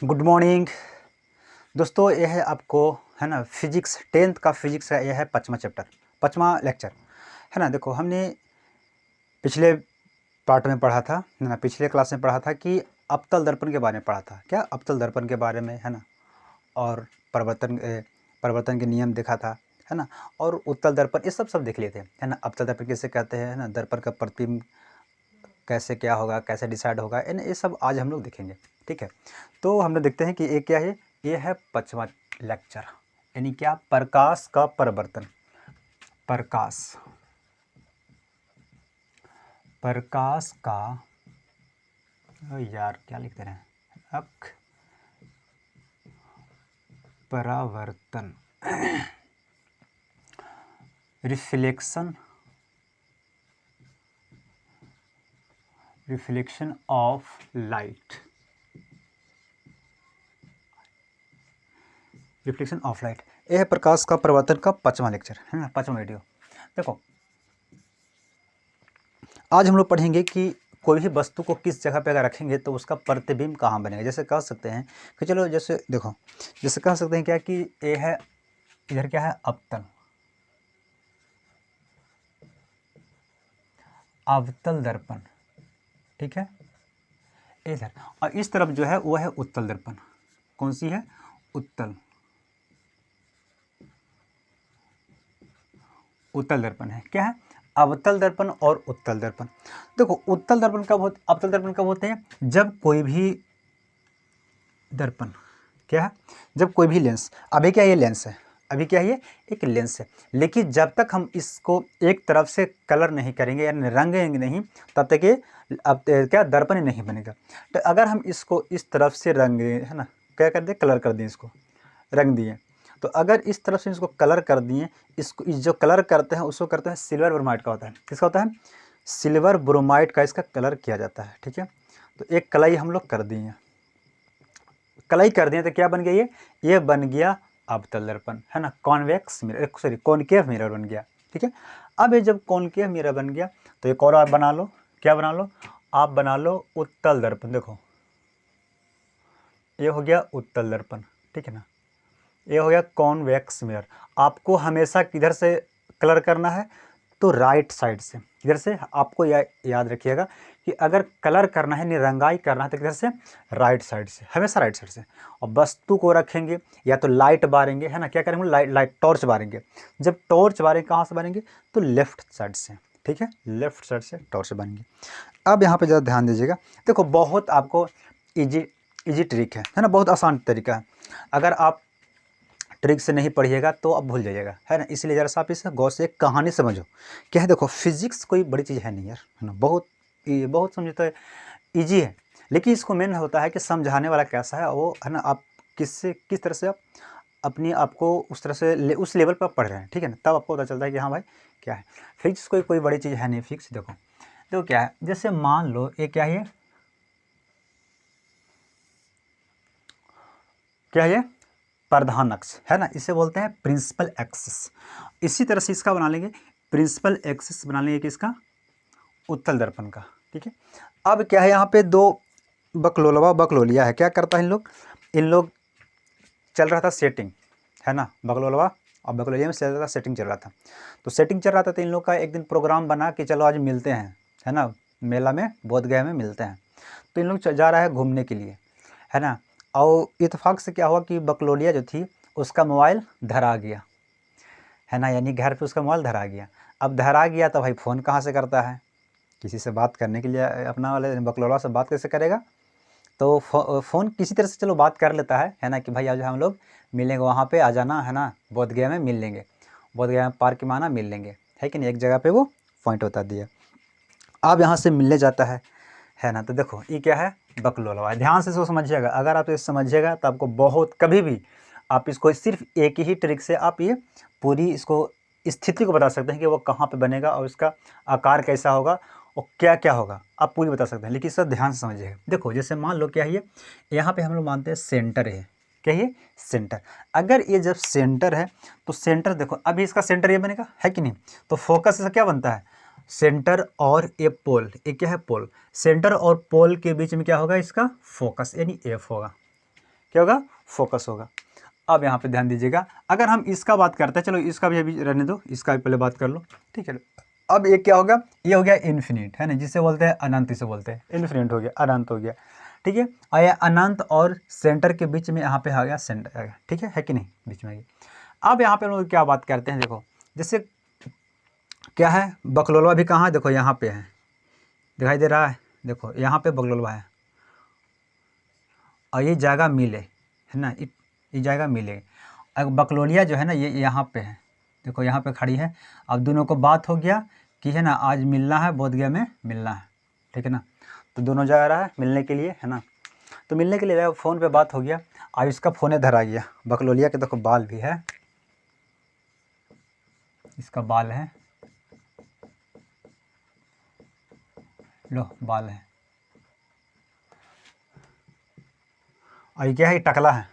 Good morning दोस्तों। ये है आपको है ना फिजिक्स 10th का फिजिक्स का ये है 5वां चैप्टर 5वां लेक्चर है ना। देखो हमने पिछले पार्ट में पढ़ा था ना, पिछले क्लास में पढ़ा था कि अवतल दर्पण के बारे में पढ़ा था। क्या अवतल दर्पण के बारे में है ना, और परिवर्तन के नियम देखा था है ना, और उत्तल दर्पण ये सब देख लिए थे है ना। अवतल दर्पण कैसे कहते हैं है ना, दर्पण का प्रतिबिंब कैसे क्या होगा, कैसे डिसाइड होगा, ये सब आज हम लोग देखेंगे। ठीक है, तो हम लोग देखते हैं कि ये क्या है। ये है 5वां लेक्चर, यानी क्या, प्रकाश का परिवर्तन। प्रकाश का यार क्या लिखते हैं अब, परावर्तन रिफ्लेक्शन ऑफ लाइट। यह है प्रकाश का परिवर्तन का 5वां लेक्चर है ना, 5वां वीडियो। देखो आज हम लोग पढ़ेंगे कि कोई भी वस्तु को किस जगह पे अगर रखेंगे तो उसका प्रतिबिंब कहाँ बनेगा। जैसे कह सकते हैं कि चलो जैसे देखो, जैसे कह सकते हैं क्या कि ये है, इधर क्या है, अवतल दर्पण। ठीक है, इधर, और इस तरफ जो है वो है उत्तल दर्पण। कौन सी है? उत्तल दर्पण है। क्या है? अवतल दर्पण और उत्तल दर्पण। देखो उत्तल दर्पण कब होते, अवतल दर्पण कब होते हैं? जब कोई भी दर्पण क्या है, जब कोई भी लेंस, अभी क्या ये लेंस है, अभी क्या है ये एक लेंस है, लेकिन जब तक हम इसको एक तरफ से कलर नहीं करेंगे यानी रंगेंगे नहीं, तब तक ये अब क्या दर्पण ही नहीं बनेगा। तो अगर हम इसको इस तरफ से रंगे है ना, क्या कर दें, कलर कर दें, इसको रंग दिए, तो अगर इस तरफ से इसको कलर कर दिए, इसको इस जो कलर करते हैं उसको करते हैं सिल्वर ब्रोमाइड का होता है। किसका होता है? सिल्वर ब्रोमाइड का इसका कलर किया जाता है। ठीक है, तो एक कलाई हम लोग कर दिए, कलाई कर दिए तो क्या बन गया ये बन गया अवतल दर्पण है ना, convex mirror, sorry concave mirror बन गया। ठीक है, अब ये जब कॉनकेव मिरर बन गया तो एक और आप बना लो, क्या बना लो, आप बना लो उत्तल दर्पण। देखो ये हो गया उत्तल दर्पण, ठीक है ना, ये हो गया कॉन्वेक्स मिरर। आपको हमेशा किधर से कलर करना है? तो राइट साइड से। इधर से आपको याद रखिएगा कि अगर कलर करना है, निरंगाई करना है, तो किधर से? राइट साइड से, हमेशा राइट साइड से। और वस्तु को रखेंगे या तो लाइट बारेंगे है ना, क्या करेंगे, लाइट टॉर्च बारेंगे। जब टॉर्च बारेंगे कहाँ से बारेंगे? तो लेफ्ट साइड से। ठीक है, लेफ्ट साइड से टॉर्च बारेंगे। अब यहाँ पे ज़रा ध्यान दीजिएगा। देखो बहुत आपको इजी ट्रिक है ना, बहुत आसान तरीका है। अगर आप ट्रिक से नहीं पढ़िएगा तो अब भूल जाइएगा है ना, इसलिए ज़रा सा आप इसे गौर से एक कहानी समझो। क्या है, देखो फिजिक्स कोई बड़ी चीज़ है नहीं यार है ना, बहुत समझो तो ईजी है, लेकिन इसको मेन होता है कि समझाने वाला कैसा है वो है ना, आप किस तरह से आप अपनी आपको उस तरह से उस लेवल पर पढ़ रहे हैं। ठीक है ना, तब आपको पता चलता है कि हाँ भाई क्या है। फिजिक्स कोई बड़ी चीज़ है नहीं फिजिक्स। देखो क्या है, जैसे मान लो ये क्या है, क्या है ये, प्रधान अक्ष है ना, इसे बोलते हैं प्रिंसिपल एक्सिस। इसी तरह से इसका बना लेंगे, प्रिंसिपल एक्सिस बना लेंगे किसका? उत्तल दर्पण का। ठीक है, अब क्या है, यहाँ पे दो बकलोलिया है। क्या करता है इन लोग चल रहा था सेटिंग है ना, बकलोलवा और बकलोलिया में चल रहा था, सेटिंग चल रहा था। तो सेटिंग चल रहा था तो इन लोग का एक दिन प्रोग्राम बना कि चलो आज मिलते हैं है ना, मेला में, बोधगया में मिलते हैं। तो इन लोग जा रहा है घूमने के लिए है ना, और इत्तेफाक से क्या हुआ कि बकलोलिया जो थी उसका मोबाइल धरा गया है ना, यानी घर पे उसका मोबाइल धरा गया। अब धरा गया तो भाई फ़ोन कहाँ से करता है, किसी से बात करने के लिए अपना वाले बकलोला से बात कैसे करेगा? तो फ़ोन किसी तरह से चलो बात कर लेता है ना, कि भाई आज हम लोग मिलेंगे वहाँ पे, आ जाना है ना, बोधगया में मिल लेंगे, बोधगया में पार्क में आना, मिल लेंगे, है कि नहीं, एक जगह पे वो पॉइंट बता दिया। अब यहाँ से मिलने जाता है ना, तो देखो ये क्या है, बकलोलवा। ध्यान से इसको समझिएगा, अगर आप इसे समझिएगा तो आपको बहुत, कभी भी आप इसको सिर्फ एक ही ट्रिक से आप ये पूरी इसको स्थिति को बता सकते हैं कि वो कहाँ पे बनेगा और इसका आकार कैसा होगा और क्या क्या होगा, आप पूरी बता सकते हैं, लेकिन इसका ध्यान से समझिएगा। देखो जैसे मान लो क्या है ये, यहाँ पे हम लोग मानते हैं सेंटर है, क्या है सेंटर। अगर ये जब सेंटर है तो सेंटर, देखो अभी इसका सेंटर ये बनेगा है कि नहीं, तो फोकस से क्या बनता है, सेंटर और ए पोल, ये क्या है पोल, सेंटर और पोल के बीच में क्या होगा, इसका फोकस यानी एफ होगा। क्या होगा, फोकस होगा। अब यहाँ पे ध्यान दीजिएगा, अगर हम इसका बात करते हैं, चलो इसका भी अभी रहने दो, इसका भी पहले बात कर लो, ठीक है। अब ये क्या होगा, ये हो गया इन्फिनिट, है ना, जिसे बोलते हैं अनंत, इसे बोलते हैं इन्फिनिट हो गया, अनंत हो गया, ठीक है। और ये अनंत और सेंटर के बीच में यहाँ पे आ गया सेंटर आ गया, ठीक है कि नहीं, बीच में आ गया। अब यहाँ पे हम लोग क्या बात करते हैं, देखो जैसे क्या है, बकलोलवा भी कहाँ है, देखो यहाँ पे है, दिखाई दे रहा है, देखो यहाँ पे बकलोलवा है, और ये जगह मिले, है ना, ये जगह मिले। अब बकलोलिया जो है ना, ये यहाँ पे है, देखो यहाँ पे खड़ी है। अब दोनों को बात हो गया कि है ना, आज मिलना है, बोधगया में मिलना है, ठीक है ना, तो दोनों जा रहा है मिलने के लिए, है ना। तो मिलने के लिए फ़ोन पे बात हो गया, अब इसका फ़ोन इधर आ गया, बकलोलिया के देखो बाल भी है, इसका बाल है, लो बाल है, और ये क्या है, टकला है।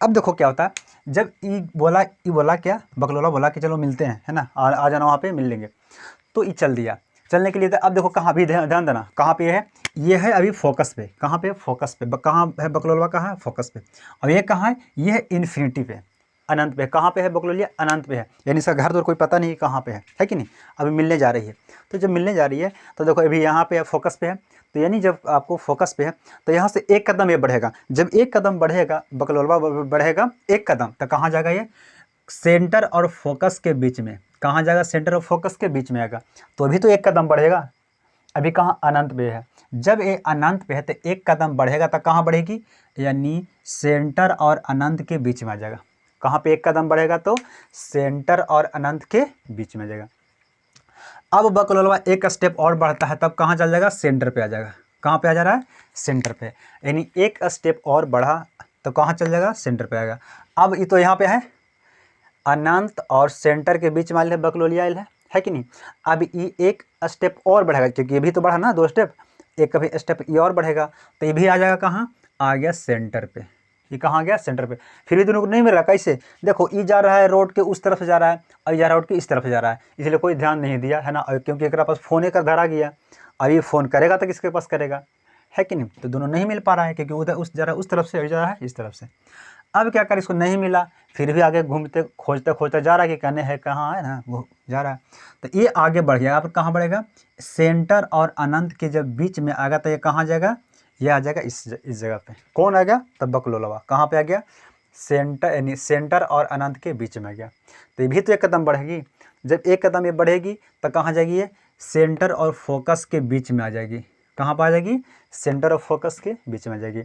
अब देखो क्या होता है, जब ई बोला क्या, बकलोला बोला कि चलो मिलते हैं, है ना, आ जाना वहाँ पे मिल लेंगे, तो ई चल दिया। चलने के लिए तो अब देखो कहाँ भी ध्यान देना, कहाँ पे है, ये है अभी फोकस पे, कहाँ पे, फोकस पे, कहाँ है बकलोलवा, कहाँ है, फोकस पे। और ये कहाँ है, ये है इन्फिनिटी पे, अनंत पे। कहाँ पे है बकलोलिया, अनंत पे है, यानी इसका घर तो कोई पता नहीं कहाँ पे है कि नहीं। अभी मिलने जा रही है, तो जब मिलने जा रही है तो देखो अभी यहाँ पे है, फोकस पे है, तो यानी जब आपको फोकस पे है तो यहाँ से एक कदम ये बढ़ेगा, जब एक कदम बढ़ेगा बकलोलवा बढ़ेगा एक कदम, तो कहाँ जाएगा ये, सेंटर और फोकस के बीच में, कहाँ जाएगा, सेंटर और फोकस के बीच में आएगा, तो अभी तो एक कदम बढ़ेगा, अभी कहाँ, अनंत पे है। जब ये अनंत पे है तो एक कदम बढ़ेगा तो कहाँ बढ़ेगी, यानी सेंटर और अनंत के बीच में आ जाएगा। कहाँ पे एक कदम बढ़ेगा, तो सेंटर और अनंत के बीच में आ जाएगा। अब बकलोलवा एक स्टेप और बढ़ता है, तब कहाँ चल जाएगा, सेंटर पे आ जाएगा। कहाँ पे आ जा रहा है, सेंटर पे, यानी एक स्टेप और बढ़ा तो कहाँ चल जाएगा, सेंटर पे आएगा। अब ये तो यहाँ पे है, अनंत और सेंटर के बीच मान लिया बकलोलिया है कि नहीं। अब ये एक स्टेप और बढ़ेगा, क्योंकि ये भी तो बढ़ा ना, 2 स्टेप, एक कभी स्टेप ये और बढ़ेगा, तो ये भी आ जाएगा कहाँ, आ गया सेंटर पे। ये कहाँ आ गया, सेंटर पे। फिर भी दोनों को नहीं मिल रहा, कैसे, देखो ये जा रहा है रोड के उस तरफ से जा रहा है, और ये जा रहा है रोड के इस तरफ से जा रहा है, इसलिए कोई ध्यान नहीं दिया, है ना, क्योंकि एक पास फ़ोन एक धरा गया। अब ये फ़ोन करेगा तो किसके पास करेगा, है कि नहीं, तो दोनों नहीं मिल पा रहा है, क्योंकि उधर उस जा रहा है उस तरफ से, जा रहा है इस तरफ से। अब क्या कर, इसको नहीं मिला, फिर भी आगे घूमते खोजते खोजते जा रहा है कि कहने है कहाँ है ना, वो जा रहा है, तो ये आगे बढ़ गया। अब कहाँ बढ़ेगा, सेंटर और अनंत के जब बीच में आएगा तो ये कहाँ जाएगा, ये आ जाएगा इस जगह पे। कौन आ गया, तब बकलोलवा कहाँ पे आ गया, सेंटर, यानी सेंटर और अनंत के बीच में आ गया। तो ये भी तो एक कदम बढ़ेगी, जब एक कदम ये बढ़ेगी तो कहाँ जाएगी, ये सेंटर और फोकस के बीच में आ जाएगी। कहाँ पर आ जाएगी, सेंटर और फोकस के बीच में आ जाएगी।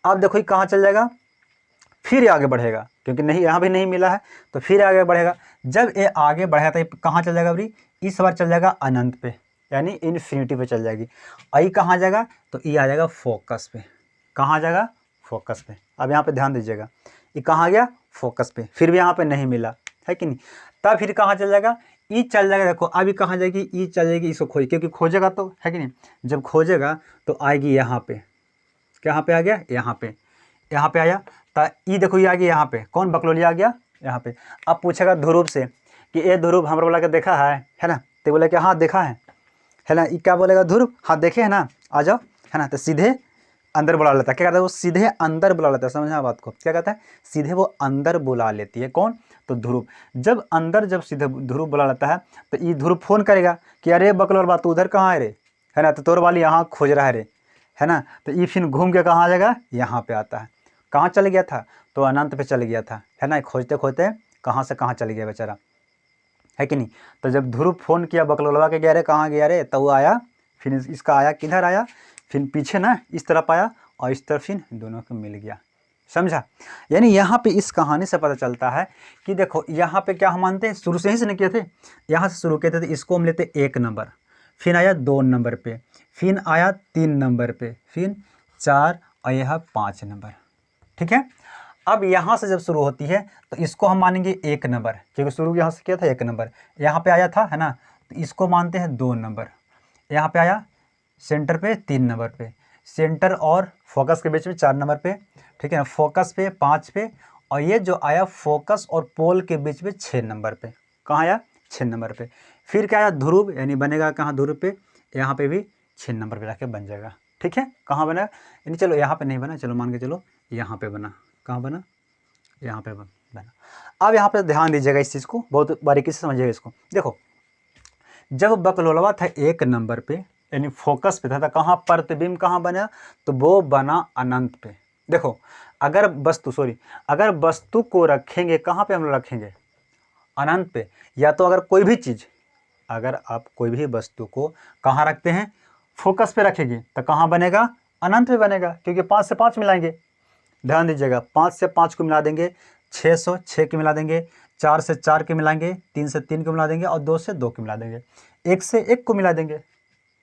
अब देखो ये कहाँ चल जाएगा, फिर आगे बढ़ेगा, क्योंकि नहीं, यहाँ भी नहीं मिला है, तो फिर आगे बढ़ेगा। जब ये आगे बढ़ेगा तो ये कहाँ चल जाएगा, अभी इस बार चल जाएगा अनंत पे, यानी इन्फिनिटी पे चल जाएगी। आई कहाँ जाएगा, तो ये आ जाएगा फोकस पे। कहाँ जाएगा, फोकस पे। अब यहाँ पे ध्यान दीजिएगा, ये कहाँ गया, फोकस पे, फिर भी यहाँ पे नहीं मिला, है कि नहीं, तब फिर कहाँ चल जाएगा, ई चल जाएगा। देखो अभी कहाँ जाएगी, ई चल जाएगी, इसको खोज, क्योंकि खोजेगा तो, है कि नहीं, जब खोजेगा तो आएगी यहाँ पे, कहाँ पे आ गया, यहाँ पे, यहाँ पे आया, तो ई देखो ये आ गया यहाँ पे, कौन, बकलोलिया आ गया यहाँ पे। अब पूछेगा ध्रुव से कि ए ध्रुव हमारा बोला के देखा है ना, तो बोले कि हाँ देखा है ना, ये क्या बोलेगा, ध्रुव हाँ देखे है ना, आ जाओ, है ना, तो सीधे अंदर बुला लेता है। क्या कहता है, वो सीधे अंदर बुला लेता है, समझा बात को, क्या कहता है, सीधे वो अंदर बुला लेती है, कौन, तो ध्रुव। जब अंदर, जब सीधे ध्रुव बुला लेता है तो ये ध्रुव फोन करेगा कि अरे बकलोलवा तू उधर कहाँ है रे, है ना, तो तोर वाली यहाँ खोज रहा है रे, है ना, तो ये फिर घूम के कहाँ आ जाएगा, यहाँ पे आता है। कहाँ चल गया था, तो अनंत पे चल गया था, है ना, खोजते खोजते कहाँ से कहाँ चल गया बेचारा, है कि नहीं। तो जब ध्रुव फोन किया बकलोलवा के, गया रे कहाँ गया रे, तो वो आया, फिर इसका आया किधर आया, फिर पीछे ना इस तरफ आया, और इस तरफ फिर दोनों को मिल गया, समझा। यानी यहाँ पे इस कहानी से पता चलता है कि देखो यहाँ पे क्या हम मानते हैं, शुरू से ही से नहीं किए थे, यहाँ से शुरू किए थे, तो इसको हम लेते 1 नंबर, फिर आया 2 नंबर पे, फिर आया 3 नंबर पे, फिर 4, और यह 5 नंबर, ठीक है। अब यहाँ से जब शुरू होती है तो इसको हम मानेंगे 1 नंबर, क्योंकि शुरू यहाँ से किया था 1 नंबर, यहाँ पे आया था, है ना, तो इसको मानते हैं 2 नंबर, यहाँ पे आया सेंटर पे 3 नंबर पे, सेंटर और फोकस के बीच में 4 नंबर पे, ठीक है ना, फोकस पे 5 पे, और ये जो आया फोकस और पोल के बीच में 6 नंबर पे, कहाँ आया, 6 नंबर पे। फिर क्या आया, ध्रुव, यानी बनेगा कहाँ, ध्रुव पे, यहाँ पे भी 6 नंबर पे जाके बन जाएगा, ठीक है। कहाँ बना, यानी चलो यहाँ पे नहीं बना, चलो मान के चलो यहाँ पे बना, कहाँ बना, यहाँ पे बना। अब यहाँ पे ध्यान दीजिएगा इस चीज़ को, बहुत बारीकी से समझिएगा इसको। देखो जब बकलोलवा था 1 नंबर पे यानी फोकस पे था, तो कहाँ प्रतिबिंब कहाँ बना, तो वो बना अनंत पे। देखो अगर वस्तु को रखेंगे कहाँ पे हम लोग रखेंगे, अनंत पे। या तो अगर आप कोई भी वस्तु को कहाँ रखते हैं, फोकस पे रखेंगे, तो कहाँ बनेगा, अनंत पे बनेगा, क्योंकि 5 से 5 मिलाएंगे। ध्यान दीजिएगा, 5 से 5 को मिला देंगे 606 के मिला देंगे, 4 से 4 के मिलाएंगे, 3 से 3 को मिला देंगे और 2 से 2 के मिला देंगे, 1 से 1 को मिला देंगे।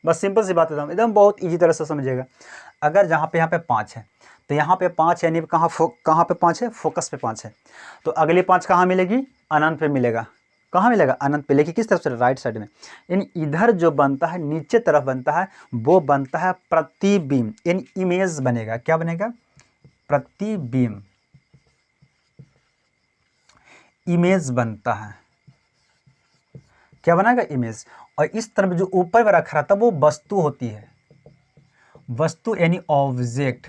बस सिंपल सी बात है, एकदम बहुत ईजी तरह से समझिएगा। अगर जहाँ पे यहाँ पे 5 है तो यहाँ पे 5 यानी कहाँ पे 5 है, फोकस पे 5 है। तो अगली 5 कहाँ मिलेगी, अनंत पे मिलेगा। कहाँ मिलेगा, अनंत पे। लेकिन किस तरफ से, राइट साइड में। यानी इधर जो बनता है, नीचे तरफ बनता है, वो बनता है प्रतिबिंब, यानी इमेज बनेगा। क्या बनेगा, प्रतिबिंब, इमेज बनता है। क्या बनेगा, इमेज। और इस तरफ जो ऊपर में रखा रहता है वो वस्तु होती है, वस्तु यानी ऑब्जेक्ट।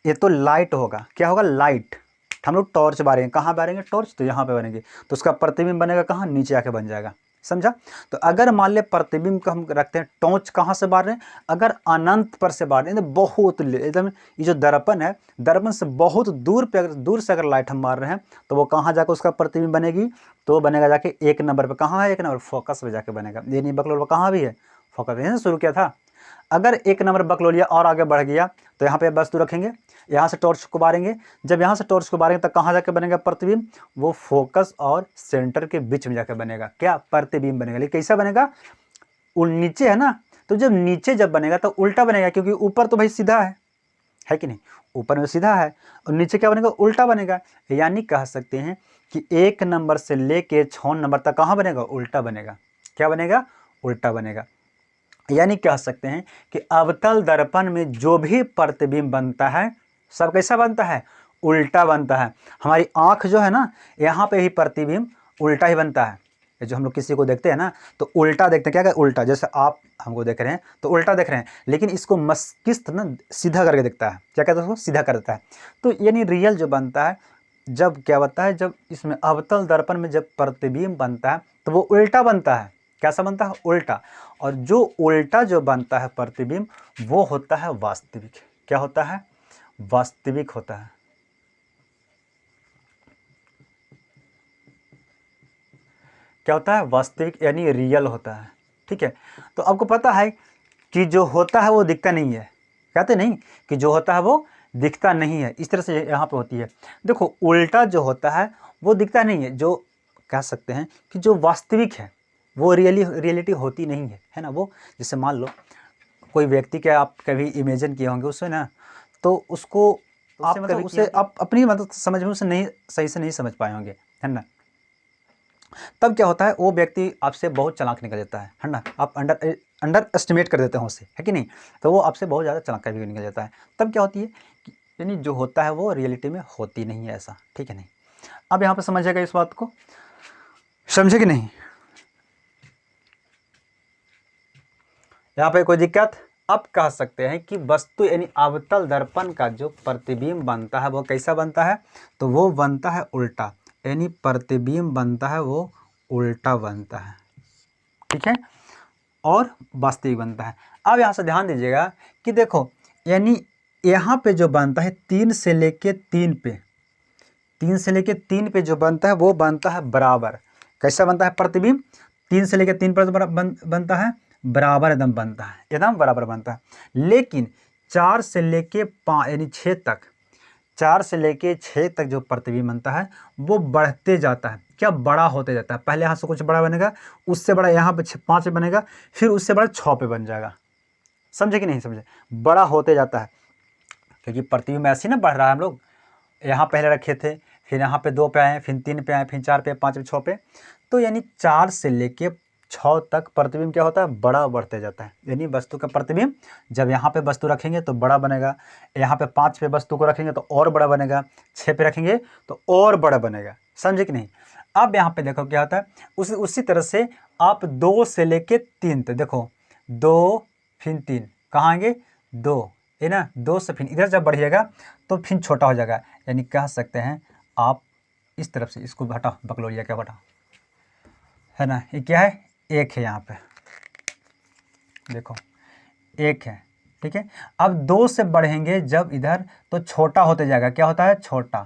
ये तो लाइट होगा, क्या होगा, लाइट। हम लोग टॉर्च बारेंगे, कहाँ बारेंगे टॉर्च, तो यहाँ पे बनेंगे, तो उसका प्रतिबिंब बनेगा कहाँ, नीचे आके बन जाएगा। समझा। तो अगर मान ले प्रतिबिंब को हम रखते हैं, टॉर्च कहाँ से बार रहे हैं, अगर अनंत पर से बार रहे हैं, बहुत एकदम, ये जो दर्पण है, दर्पण से बहुत दूर से अगर लाइट हम मार रहे हैं, तो वो कहाँ जाकर उसका प्रतिबिंब बनेगी, तो वो बनेगा जाके 1 नंबर पे। कहाँ है 1 नंबर, फोकस पे जाके बनेगा। ये नहीं बकलोल कहाँ भी है, फोकस, यहीं से शुरू किया था। अगर 1 नंबर बकलोलिया और आगे बढ़ गया तो यहाँ पे वस्तु रखेंगे, यहाँ से टॉर्च को बारेंगे। जब यहाँ से टॉर्च को बारेंगे तो कहाँ जाके बनेगा प्रतिबिंब, वो फोकस और सेंटर के बीच में जाकर बनेगा। क्या, प्रतिबिंब बनेगा। लेकिन कैसा बनेगा, नीचे है ना, तो जब नीचे जब बनेगा तो उल्टा बनेगा, क्योंकि ऊपर तो भाई सीधा है कि नहीं, ऊपर में सीधा है, और नीचे क्या बनेगा, उल्टा बनेगा। यानी कह सकते हैं कि 1 नंबर से लेके 6 नंबर तक कहाँ बनेगा, उल्टा बनेगा। क्या बनेगा, उल्टा बनेगा। यानी कह सकते हैं कि अवतल दर्पण में जो भी प्रतिबिंब बनता है, सब कैसा बनता है, उल्टा बनता है। हमारी आँख जो है ना, यहाँ पे ही प्रतिबिंब उल्टा ही बनता है। जो हम लोग किसी को देखते हैं ना, तो उल्टा देखते हैं। क्या उल्टा, जैसे आप हमको देख रहे हैं तो उल्टा देख रहे हैं, लेकिन इसको मस्तिष्क ना सीधा करके देखता है। क्या कहते हैं, उसको सीधा कर देता है। तो यानी रियल जो बनता है, जब क्या बनता है, जब इसमें अवतल दर्पण में जब प्रतिबिंब बनता है तो वो उल्टा बनता है। कैसा बनता है, उल्टा। और जो उल्टा जो बनता है प्रतिबिंब, वो होता है वास्तविक। क्या होता है, वास्तविक होता है। क्या होता है, वास्तविक, यानी रियल होता है। ठीक है। तो आपको पता है कि जो होता है वो दिखता नहीं है। कहते नहीं कि जो होता है वो दिखता नहीं है, इस तरह से यहाँ पे होती है। देखो उल्टा जो होता है वो दिखता नहीं है, जो कह सकते हैं कि जो वास्तविक है वो रियलिटी होती नहीं है ना। वो जैसे मान लो कोई व्यक्ति के आप कभी इमेजिन किए होंगे उससे ना, तो उसको आप कभी उसे आप अपनी मतलब समझ में उसे नहीं सही से नहीं समझ पाए होंगे, है ना। तब क्या होता है, वो व्यक्ति आपसे बहुत चालाक निकल जाता है ना। आप अंडर एस्टिमेट कर देते हैं उसे, है कि नहीं। तो वो आपसे बहुत ज़्यादा चालाक भी निकल जाता है। तब क्या होती है, यानी जो होता है वो रियलिटी में होती नहीं है, ऐसा। ठीक है नहीं। अब यहाँ पर समझिएगा इस बात को, समझे कि नहीं। यहाँ पे कोई दिक्कत। अब कह सकते हैं कि वस्तु यानी अवतल दर्पण का जो प्रतिबिंब बनता है वो कैसा बनता है, तो वो बनता है उल्टा। यानी प्रतिबिंब बनता है वो उल्टा बनता है। ठीक है। और वास्तविक बनता है। अब यहाँ से ध्यान दीजिएगा कि देखो, यानी यहाँ पे जो बनता है 3 से लेके 3 पे, 3 से लेके 3 पे जो बनता है वो बनता है बराबर। कैसा बनता है प्रतिबिंब, 3 से लेके 3 पर बनता है बराबर, एकदम बनता है, एकदम बराबर बनता है। लेकिन 4 से लेके 5 यानी 6 तक, 4 से लेके 6 तक जो प्रतिबिंब बनता है वो बढ़ते जाता है। क्या, बड़ा होते जाता है। पहले यहाँ से कुछ बड़ा बनेगा, उससे बड़ा यहाँ पे 5 पे बनेगा, फिर उससे बड़ा 6 पे बन जाएगा। समझे कि नहीं समझे, बड़ा होते जाता है। क्योंकि प्रतिबिंब ऐसे ही ना बढ़ रहा है। हम लोग यहाँ पहले रखे थे, फिर यहाँ पे 2 पे आए, फिर 3 पे आए, फिर 4 पे, 5 पे, 6 पे। तो यानी 4 से लेके 6 तक प्रतिबिंब क्या होता है, बड़ा बढ़ते जाता है। यानी वस्तु का प्रतिबिंब जब यहाँ पे वस्तु रखेंगे तो बड़ा बनेगा, यहाँ पे 5 पे वस्तु को रखेंगे तो और बड़ा बनेगा, 6 पे रखेंगे तो और बड़ा बनेगा। समझे कि नहीं। अब यहाँ पे देखो क्या होता है, उसी तरह से आप 2 से लेके 3 तक देखो, 2 फिर 3 कहाँ आएंगे, 2 ये ना 2 से फिर इधर जब बढ़िएगा तो फिर छोटा हो जाएगा, यानी कह सकते हैं आप इस तरफ से इसको हटाओ, बकलोरिया क्या हटाओ, है ना, ये क्या है 1 है, यहाँ पे देखो 1 है, ठीक है। अब 2 से बढ़ेंगे जब इधर तो छोटा होते जाएगा, क्या होता है छोटा,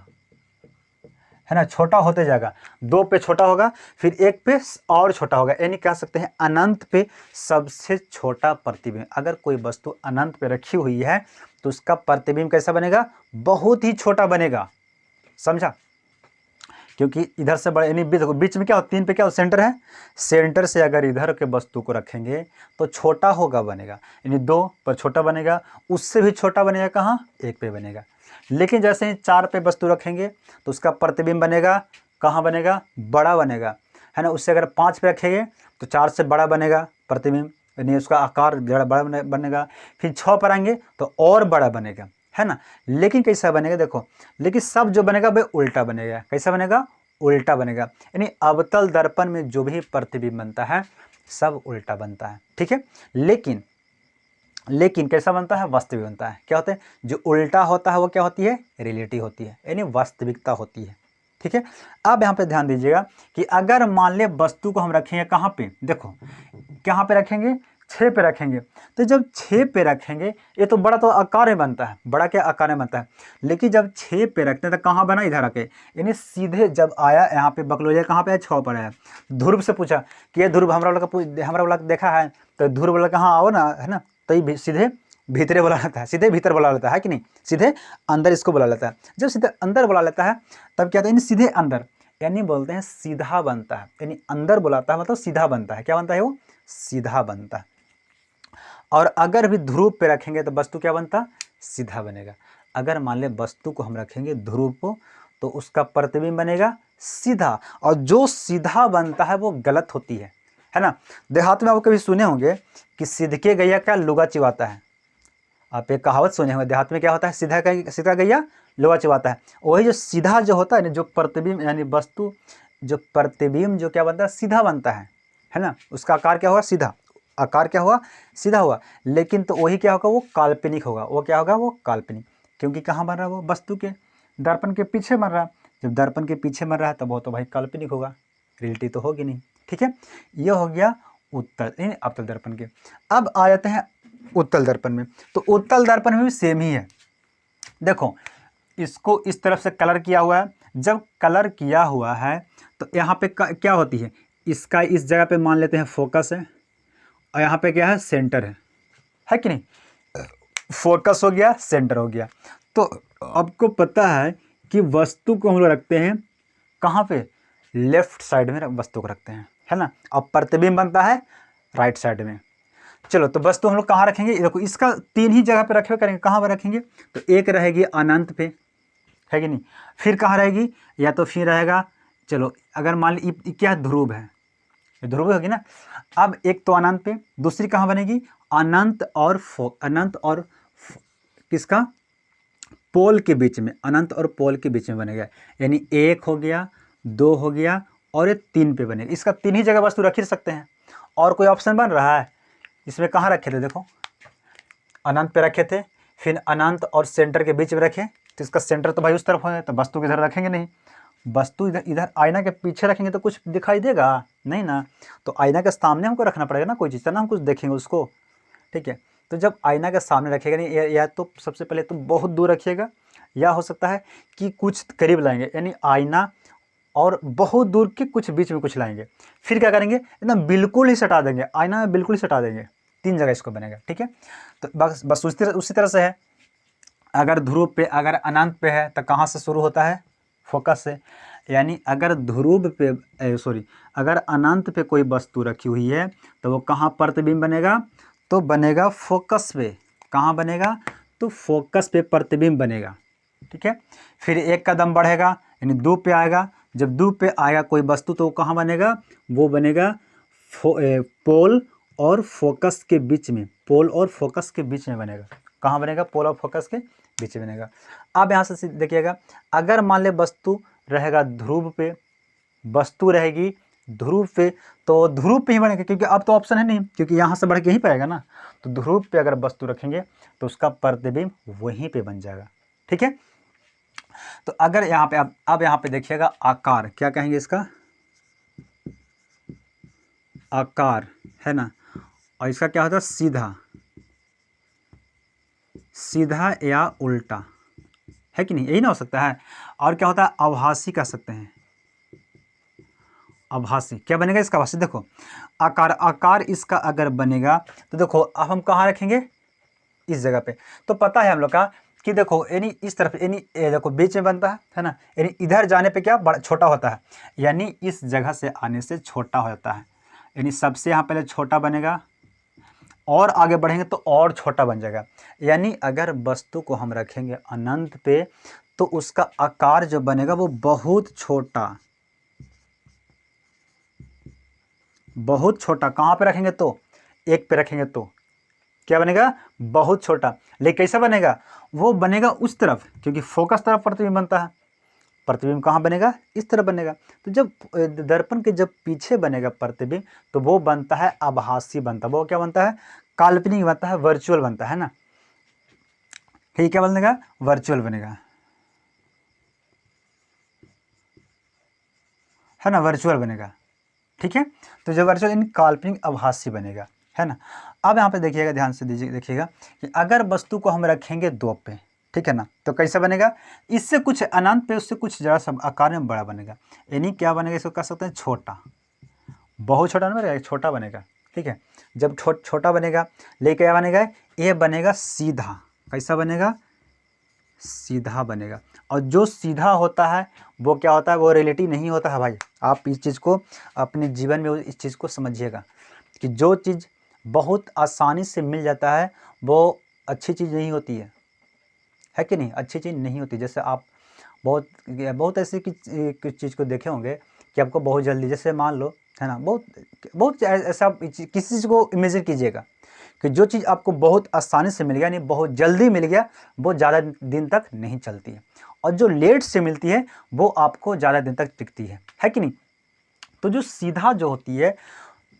है ना, छोटा होते जाएगा, 2 पे छोटा होगा, फिर 1 पे और छोटा होगा, यानी कह सकते हैं अनंत पे सबसे छोटा प्रतिबिंब। अगर कोई वस्तु अनंत पे रखी हुई है तो उसका प्रतिबिंब कैसा बनेगा, बहुत ही छोटा बनेगा, समझा, क्योंकि इधर से बड़े यानी बीच में क्या हो, 3 पे क्या हो, सेंटर है, सेंटर से अगर इधर के वस्तु को रखेंगे तो छोटा होगा बनेगा, यानी 2 पर छोटा बनेगा, उससे भी छोटा बनेगा कहाँ, 1 पे बनेगा। लेकिन जैसे ही 4 पे वस्तु रखेंगे तो उसका प्रतिबिंब बनेगा कहाँ बनेगा, बड़ा बनेगा, है ना। उससे अगर 5 पे रखेंगे तो 4 से बड़ा बनेगा प्रतिबिंब, यानी उसका आकार बड़ा बनेगा। फिर 6 पर आएंगे तो और बड़ा बनेगा, है ना। लेकिन कैसा बनेगा देखो, लेकिन सब जो बनेगा वह उल्टा बनेगा, कैसा बनेगा, उल्टा बनेगा, यानी अवतल दर्पण में जो भी प्रतिबिंब बनता है सब उल्टा बनता है, ठीक है। लेकिन कैसा बनता है, वास्तविक बनता है। क्या होता है, जो उल्टा होता है वो क्या होती है, रियलिटी होती है, यानी वास्तविकता होती है, ठीक है। अब यहाँ पे ध्यान दीजिएगा कि अगर मान ले वस्तु को हम रखेंगे कहाँ पे, देखो कहाँ पे रखेंगे, 6 पे रखेंगे, तो जब 6 पे रखेंगे ये तो बड़ा तो आकार में बनता है, बड़ा क्या आकार में बनता है, लेकिन जब 6 पे रखते हैं तो कहाँ बना, इधर आके, यानी सीधे जब आया यहाँ पे बकलोरिया कहाँ पे है, 6 पर आया। ध्रुव से पूछा कि ये ध्रुव हमरा वाला देखा है, तो ध्रुव वाला कहाँ आओ ना, है ना, तो ये सीधे भीतरे बुला लेता है, सीधे भीतर बुला लेता है कि नहीं, सीधे अंदर इसको बुला लेता है। जब सीधे अंदर बुला लेता है तब क्या होता है, सीधे अंदर, यानी बोलते हैं सीधा बनता है, यानी अंदर बुलाता है मतलब सीधा बनता है, क्या बनता है वो, सीधा बनता है। और अगर भी ध्रुव पे रखेंगे तो वस्तु क्या बनता, सीधा बनेगा। अगर मान ले वस्तु को हम रखेंगे ध्रुव को तो उसका प्रतिबिंब बनेगा सीधा, और जो सीधा बनता है वो गलत होती है ना। देहात में आप कभी सुने होंगे कि सीधके गैया का लुगा चिबाता है, आप एक कहावत सुने होंगे, देहात में क्या होता है, सीधा गैया लुगा चिबाता है। वही जो सीधा जो होता है ना, जो प्रतिबिंब यानी वस्तु जो प्रतिबिंब जो क्या बनता है, सीधा बनता है ना, उसका आकार क्या होगा, सीधा, आकार क्या हुआ, सीधा हुआ। लेकिन तो वही क्या होगा, वो काल्पनिक होगा, वो क्या होगा, वो काल्पनिक, क्योंकि कहाँ बन रहा है वो, वस्तु के दर्पण के पीछे बन रहा है। जब दर्पण के पीछे बन रहा है तब वो तो भाई काल्पनिक होगा, रियलिटी तो होगी नहीं, ठीक है। ये हो गया उत्तल यानी अवतल दर्पण के। अब आ जाते हैं उत्तल दर्पण में, तो उत्तल दर्पण में भी सेम ही है। देखो इसको इस तरफ से कलर किया हुआ है, जब कलर किया हुआ है तो यहाँ पे क्या होती है, इसका इस जगह पे मान लेते हैं फोकस है, और यहाँ पे क्या है, सेंटर है कि नहीं, फोकस हो गया, सेंटर हो गया। तो आपको पता है कि वस्तु को हम लोग रखते हैं कहाँ पे, लेफ्ट साइड में वस्तु को रखते हैं, है ना, और प्रतिबिंब बनता है राइट साइड में। चलो तो वस्तु हम लोग कहाँ रखेंगे, देखो इसका 3 ही जगह पे रखे करेंगे, कहाँ पर रखेंगे, तो एक रहेगी अनंत पे, है कि नहीं, फिर कहाँ रहेगी, या तो फिर रहेगा, चलो अगर मान ली क्या ध्रुव है, ध्रुव होगी ना। अब एक तो अनंत पे, दूसरी कहाँ बनेगी, अनंत और किसका, पोल के बीच में, अनंत और पोल के बीच में बनेगा, यानी 1 हो गया, 2 हो गया, और ये 3 पे बनेगा। इसका 3 ही जगह वस्तु रख ही सकते हैं, और कोई ऑप्शन बन रहा है इसमें, कहाँ रखे थे, देखो अनंत पे रखे थे, फिर अनंत और सेंटर के बीच में रखे, तो इसका सेंटर तो भाई उस तरफ है, तो वस्तु किधर रखेंगे नहीं, वस्तु इधर आईना के पीछे रखेंगे तो कुछ दिखाई देगा नहीं ना, तो आईना के सामने हमको रखना पड़ेगा ना कोई चीज़, ना हम कुछ देखेंगे उसको, ठीक है। तो जब आईना के सामने रखेगा नहीं, या तो सबसे पहले तो बहुत दूर रखिएगा, या हो सकता है कि कुछ करीब लाएंगे, यानी आईना और बहुत दूर के कुछ बीच में कुछ लाएंगे, फिर क्या करेंगे, एकदम बिल्कुल ही सटा देंगे, आईना में बिल्कुल ही सटा देंगे, 3 जगह इसको बनेगा, ठीक है। तो बस उसी तरह से है, अगर ध्रुव पे, अगर अनंत पे है तो कहाँ से शुरू होता है, फोकस से, यानी अगर ध्रुव पे अगर अनंत पे कोई वस्तु रखी हुई है तो वो कहाँ प्रतिबिंब बनेगा, तो बनेगा फोकस पे, कहाँ बनेगा, तो फोकस पे प्रतिबिंब बनेगा, ठीक है। फिर एक कदम बढ़ेगा यानी 2 पे आएगा, जब 2 पे आएगा कोई वस्तु तो कहाँ बनेगा, वो बनेगा पोल और फोकस के बीच में, पोल और फोकस के बीच में बनेगा, कहाँ बनेगा, पोल और फोकस के बीच में बनेगा। अब यहाँ से देखिएगा, अगर मान ले वस्तु रहेगा ध्रुव पे, वस्तु रहेगी ध्रुव पे, तो ध्रुव पे ही बनेगा, क्योंकि अब तो ऑप्शन है नहीं, क्योंकि यहाँ से बढ़ के यहीं पे आएगा ना। तो ध्रुव पे अगर वस्तु रखेंगे तो उसका प्रतिबिंब वहीं पे बन जाएगा। ठीक है, तो अगर यहाँ पे अब यहाँ पे देखिएगा आकार, क्या कहेंगे इसका, आकार, है ना। और इसका क्या होता है, सीधा, सीधा या उल्टा, है कि नहीं, यही ना हो सकता है। और क्या होता है, आभासी कह सकते हैं, आभासी। क्या बनेगा इसका आभासी, देखो आकार, आकार इसका अगर बनेगा तो देखो अब हम कहाँ रखेंगे, इस जगह पे। तो पता है हम लोग का कि देखो यानी इस तरफ, यानी देखो बीच में बनता है ना, यानी इधर जाने पे क्या बड़ा छोटा होता है, यानी इस जगह से आने से छोटा हो जाता है, यानी सबसे यहाँ पहले छोटा बनेगा और आगे बढ़ेंगे तो और छोटा बन जाएगा। यानी अगर वस्तु को हम रखेंगे अनंत पे तो उसका आकार जो बनेगा वो बहुत छोटा, बहुत छोटा। कहाँ पे रखेंगे, तो एक पे रखेंगे तो क्या बनेगा, बहुत छोटा। लेकिन कैसा बनेगा, वो बनेगा उस तरफ, क्योंकि फोकस तरफ प्रतिबिंब बनता है। प्रतिबिंब कहाँ बनेगा, इस तरफ बनेगा। तो जब दर्पण के जब पीछे बनेगा प्रतिबिंब तो वो बनता है आभासी बनता है, वो क्या बनता है, काल्पनिक बनता है, वर्चुअल बनता है ना। ठीक, क्या बनेगा, वर्चुअल बनेगा, है ना, वर्चुअल बनेगा। ठीक है, तो जो वर्चुअल इन काल्पनिक आभासी बनेगा, है ना। अब यहाँ पे देखिएगा, ध्यान से दीजिए, देखिएगा कि अगर वस्तु को हम रखेंगे 2 पे, ठीक है ना, तो कैसा बनेगा, इससे कुछ अनंत पे उससे कुछ जरा सा आकार में बड़ा बनेगा, यानी क्या बनेगा, इसको कह सकते हैं छोटा, बहुत छोटा नहीं बनेगा, छोटा बनेगा। ठीक है, जब छोटा बनेगा, लेकिन क्या बनेगा, ये बनेगा सीधा। कैसा बनेगा, सीधा बनेगा। और जो सीधा होता है वो क्या होता है, वो रिलेटिव नहीं होता है भाई। आप इस चीज़ को अपने जीवन में इस चीज़ को समझिएगा कि जो चीज़ बहुत आसानी से मिल जाता है वो अच्छी चीज़ नहीं होती है कि नहीं, अच्छी चीज़ नहीं होती। जैसे आप बहुत बहुत ऐसे कुछ चीज़ को देखे होंगे कि आपको बहुत जल्दी, जैसे मान लो, है ना, बहुत बहुत ऐसा किसी चीज़ को इमेजिन कीजिएगा कि जो चीज़ आपको बहुत आसानी से मिल गया, यानी बहुत जल्दी मिल गया, वो ज़्यादा दिन तक नहीं चलती है, और जो लेट से मिलती है वो आपको ज़्यादा दिन तक टिकती है कि नहीं। तो जो सीधा जो होती है,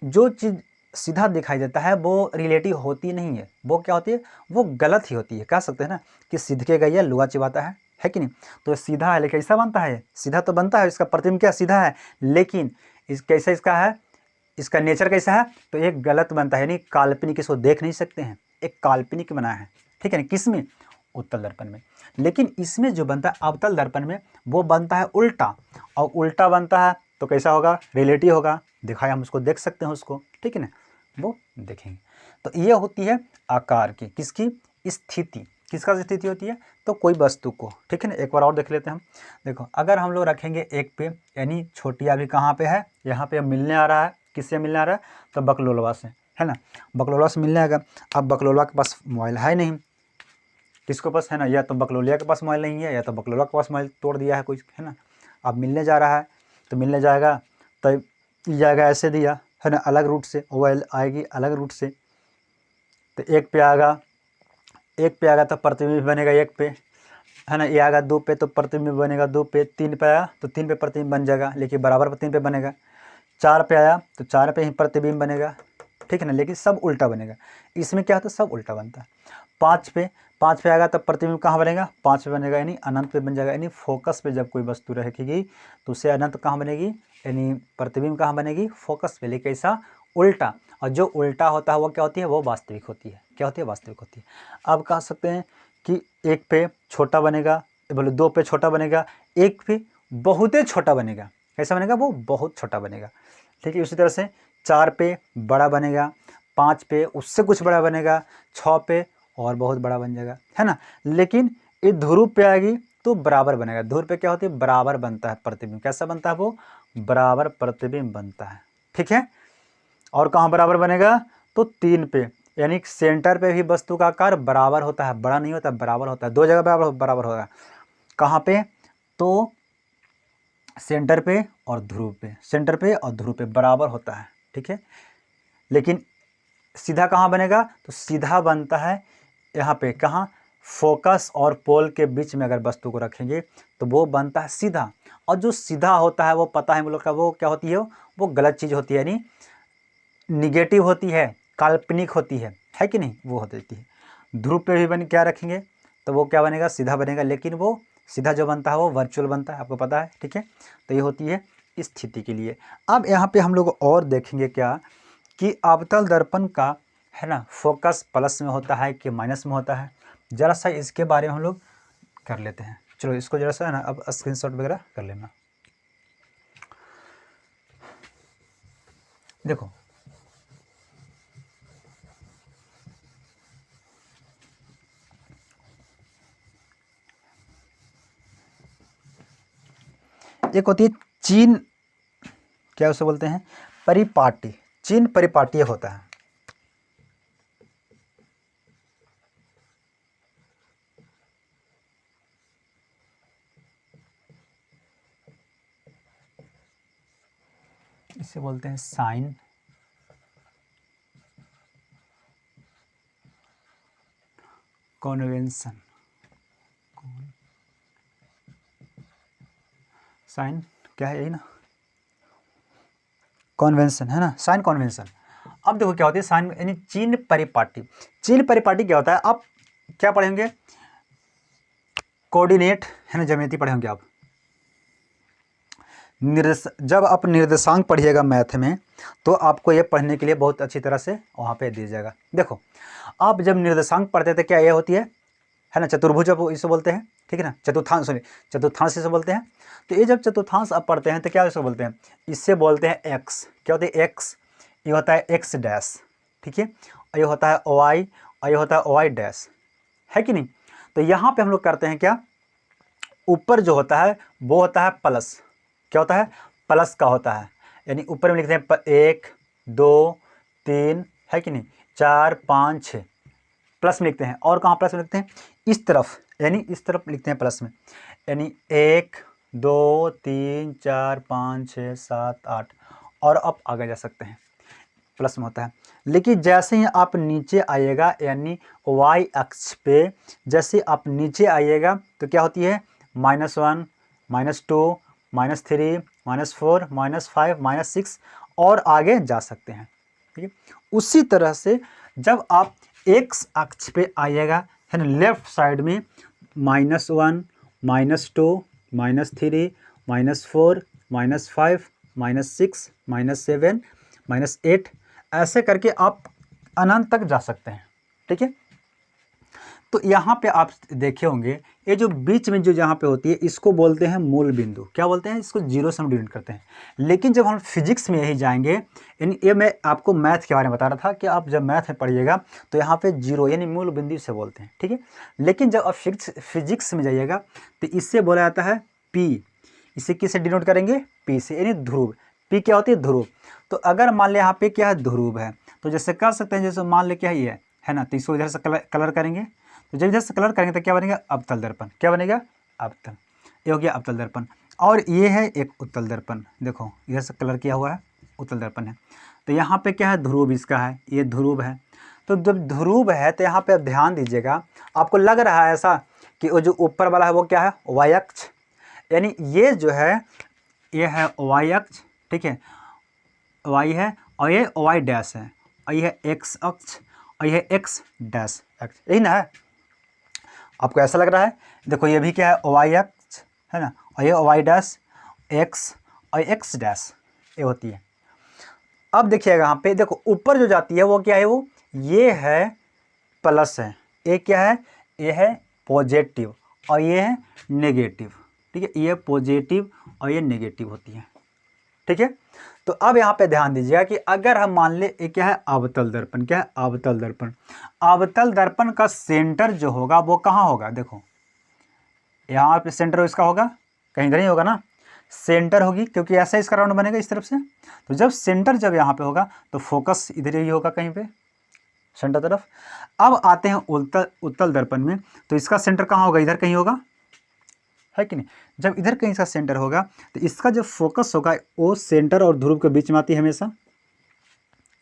जो चीज़ सीधा दिखाई देता है वो रिलेटिव होती नहीं है, वो क्या होती है, वो गलत ही होती है। कह सकते हैं ना कि सीध के गैया लुआ चिबाता है कि नहीं। तो सीधा है, लेकिन कैसा बनता है, सीधा तो बनता है, इसका प्रतिबिंब क्या सीधा है, लेकिन इस कैसा इसका है, इसका नेचर कैसा है, तो एक गलत बनता है, यानी काल्पनिक, इसको देख नहीं सकते हैं, एक काल्पनिक बना है। ठीक है ना, किसमें, उत्तल दर्पण में। लेकिन इसमें जो बनता है अवतल दर्पण में, वो बनता है उल्टा, और उल्टा बनता है तो कैसा होगा, रिलेटिव होगा, दिखाया, हम उसको देख सकते हैं उसको, ठीक है ना, वो देखेंगे। तो ये होती है आकार की, किसकी स्थिति, किसका स्थिति होती है, तो कोई वस्तु को। ठीक है ना, एक बार और देख लेते हैं हम। देखो अगर हम लोग रखेंगे 1 पे, यानी छोटी अभी कहाँ पे है, यहाँ पे मिलने आ रहा है, किससे मिलने आ रहा है, तो बकलोलवा से, है ना, बकलोलवा से मिलने आएगा। अब बकलोलवा के पास मोबाइल है नहीं, किसके पास है ना, या तो बकलोलिया के पास मोबाइल नहीं है, या तो बकलोलवा के पास मोबाइल तोड़ दिया है कुछ, है ना। अब मिलने जा रहा है, तो मिलने जाएगा तो जाएगा ऐसे दिया, है ना, अलग रूट से, मोबाइल आएगी अलग रूट से। तो 1 पे आएगा, 1 पे आएगा तो प्रतिबिंब बनेगा 1 पे, है ना। ये आएगा 2 पे तो प्रतिबिंब बनेगा 2 पे। 3 पे आया तो 3 पे प्रतिबिंब बन जाएगा, लेकिन बराबर पर 3 पे बनेगा। 4 पे आया तो 4 पे ही प्रतिबिंब बनेगा, ठीक है ना, लेकिन सब उल्टा बनेगा। इसमें क्या होता है, सब उल्टा बनता है। 5 पे आएगा तब प्रतिबिंब कहाँ बनेगा, 5 पे बनेगा, यानी अनंत पे बन जाएगा। यानी फोकस पे जब कोई वस्तु रहेगी तो उससे अनंत कहाँ बनेगी, यानी प्रतिबिंब कहाँ बनेगी, फोकस पे, लेकिन ऐसा उल्टा। और जो उल्टा होता है वो क्या होती है, वो वास्तविक होती है। क्या होती है, वास्तविक होती है। अब कह सकते हैं कि 1 पे छोटा बनेगा, बोले 2 पे छोटा बनेगा, 1 पे बहुत ही छोटा बनेगा। कैसा बनेगा, वो बहुत छोटा बनेगा। ठीक है, उसी तरह से 4 पे बड़ा बनेगा, 5 पे उससे कुछ बड़ा बनेगा, 6 पे और बहुत बड़ा बन जाएगा, है ना। लेकिन ये ध्रुव पे आएगी तो बराबर बनेगा। ध्रुव पे क्या होती है, बराबर बनता है प्रतिबिंब। कैसा बनता है, वो बराबर प्रतिबिंब बनता है। ठीक है, और कहाँ बराबर बनेगा, तो 3 पे, यानी सेंटर पे भी वस्तु का आकार बराबर होता है, बड़ा नहीं होता, बराबर होता है। 2 जगह बराबर होगा, कहाँ पे, तो सेंटर पे और ध्रुव पे, सेंटर पे और ध्रुव पे बराबर होता है। ठीक है, लेकिन सीधा कहाँ बनेगा, तो सीधा बनता है यहाँ पे, कहाँ, फोकस और पोल के बीच में अगर वस्तु को रखेंगे तो वो बनता है सीधा। और जो सीधा होता है वो पता है हम लोग का वो क्या होती है, वो गलत चीज़ होती है, यानी निगेटिव होती है, काल्पनिक होती है कि नहीं, वो हो जाती है। ध्रुव पे भी बन क्या रखेंगे तो वो क्या बनेगा, सीधा बनेगा, लेकिन वो सीधा जो बनता है वो वर्चुअल बनता है, आपको पता है, ठीक है। तो ये होती है इस स्थिति के लिए। अब यहाँ पे हम लोग और देखेंगे क्या कि अवतल दर्पण का है ना फोकस प्लस में होता है कि माइनस में होता है, ज़रा सा इसके बारे में हम लोग कर लेते हैं। चलो इसको ज़रा सा है ना अब स्क्रीनशॉट वगैरह कर लेना। देखो एक होती है चीन, क्या उसे बोलते हैं, परिपाटी, चीन परिपाटी होता है। इसे बोलते हैं साइन कॉन्वेंशन, साइन क्या है, यही ना, कॉन्वेंशन है ना, साइन कॉन्वेंशन। अब देखो क्या होती है साइन यानी चीन परिपाटी। चीन परिपाटी क्या होता है, आप क्या पढ़ेंगे, कोऑर्डिनेट है ना, ज्यामिति पढ़े होंगे आप। जब आप निर्देशांक पढ़िएगा मैथ में तो आपको ये पढ़ने के लिए बहुत अच्छी तरह से वहाँ पे दिया जाएगा। देखो आप जब निर्देशांक पढ़ते थे क्या ये होती है ना, चतुर्भुज अब इसे बोलते हैं, ठीक है ना, चतुर्थांश, सॉरी चतुर्थांश इसे बोलते हैं। तो ये जब चतुर्थांश आप पढ़ते हैं तो क्या इसे बोलते हैं, इससे बोलते हैं एक्स, क्या होते हैं एक्स, ये होता है एक्स डैश, ठीक है, और ये होता है वाई, और ये होता है वाई डैश, है कि नहीं। तो यहाँ पे हम लोग करते हैं क्या, ऊपर जो होता है वो होता है प्लस, क्या होता है, प्लस का होता है, यानी ऊपर में लिखते हैं 1 2 3 है कि नहीं, 4 5 6 प्लस में लिखते हैं। और कहाँ प्लस में लिखते हैं, इस तरफ, यानी इस तरफ लिखते हैं प्लस में, यानी 1 2 3 4 5 6 7 8, और आप आगे जा सकते हैं, प्लस में होता है। लेकिन जैसे ही आप नीचे आइएगा यानी वाई अक्ष पे जैसे आप नीचे आइएगा तो क्या होती है, -1 -2 -3 -4 -5 -6 और आगे जा सकते हैं, ठीक है। उसी तरह से जब आप एक्स अक्ष पे आइएगा है ना, लेफ्ट साइड में -1 -2 -3 -4 -5 -6 -7 -8 ऐसे करके आप अनंत तक जा सकते हैं, ठीक है। तो यहाँ पे आप देखे होंगे ये जो बीच में जो यहाँ पे होती है इसको बोलते हैं मूल बिंदु, क्या बोलते हैं, इसको जीरो से हम डिनोट करते हैं। लेकिन जब हम फिजिक्स में यही जाएंगे, यानी ये मैं आपको मैथ के बारे में बता रहा था कि आप जब मैथ में पढ़िएगा तो यहाँ पे जीरो यानी मूल बिंदु से बोलते हैं, ठीक है। लेकिन जब आप फिजिक्स में जाइएगा तो इससे बोला जाता है पी, इसे किससे डिनोट करेंगे, पी से, यानी ध्रुव। पी क्या होती है, ध्रुव। तो अगर मान लें यहाँ पे क्या है, ध्रुव है, तो जैसे कर सकते हैं, जैसे मान ले क्या है ना, तो इसको इधर से कलर करेंगे, तो जब इधर से कलर करेंगे तो क्या बनेगा, अवतल दर्पण, क्या बनेगा, अवतल, ये हो गया अवतल दर्पण। और ये है एक उत्तल दर्पण, देखो इधर से कलर किया हुआ है, उत्तल दर्पण है। तो यहाँ पे क्या है, ध्रुव इसका है, ये ध्रुव है। तो जब ध्रुव है तो यहाँ पे आप ध्यान दीजिएगा, आपको लग रहा है ऐसा कि वो जो ऊपर वाला है वो क्या है, वाई अक्ष, यानी ये जो है ये है वाई अक्ष, ठीक है, वाई है, और ये वाई डैश है, और ये है एक्स अक्ष, और ये है एक्स डैश अक्ष, यही ना है, आपको ऐसा लग रहा है। देखो ये भी क्या है, वाई अक्ष है ना, और ये वाई डैश एक्स और एक्स डैश ये होती है। अब देखिएगा यहाँ पे देखो ऊपर जो जाती है वो क्या है, वो ये है प्लस है, ये क्या है, ये है पॉजिटिव और ये है नेगेटिव, ठीक है, ये पॉजिटिव और ये नेगेटिव होती है, ठीक है। तो अब यहाँ पे ध्यान दीजिएगा कि अगर हम मान ले ये क्या है, अवतल दर्पण, क्या है, अवतल दर्पण। अवतल दर्पण का सेंटर जो होगा वो कहाँ होगा, देखो यहाँ पे सेंटर इसका होगा, कहीं इधर ही होगा ना, सेंटर होगी, क्योंकि ऐसा इसका राउंड बनेगा इस तरफ से। तो जब सेंटर जब यहाँ पे होगा तो फोकस इधर ही होगा कहीं पे सेंटर तरफ। अब आते हैं उत्तल दर्पण में, तो इसका सेंटर कहाँ होगा, इधर कहीं होगा, है कि नहीं। जब इधर कहीं इसका सेंटर होगा तो इसका जो फोकस होगा वो सेंटर और ध्रुव के बीच में आती है हमेशा।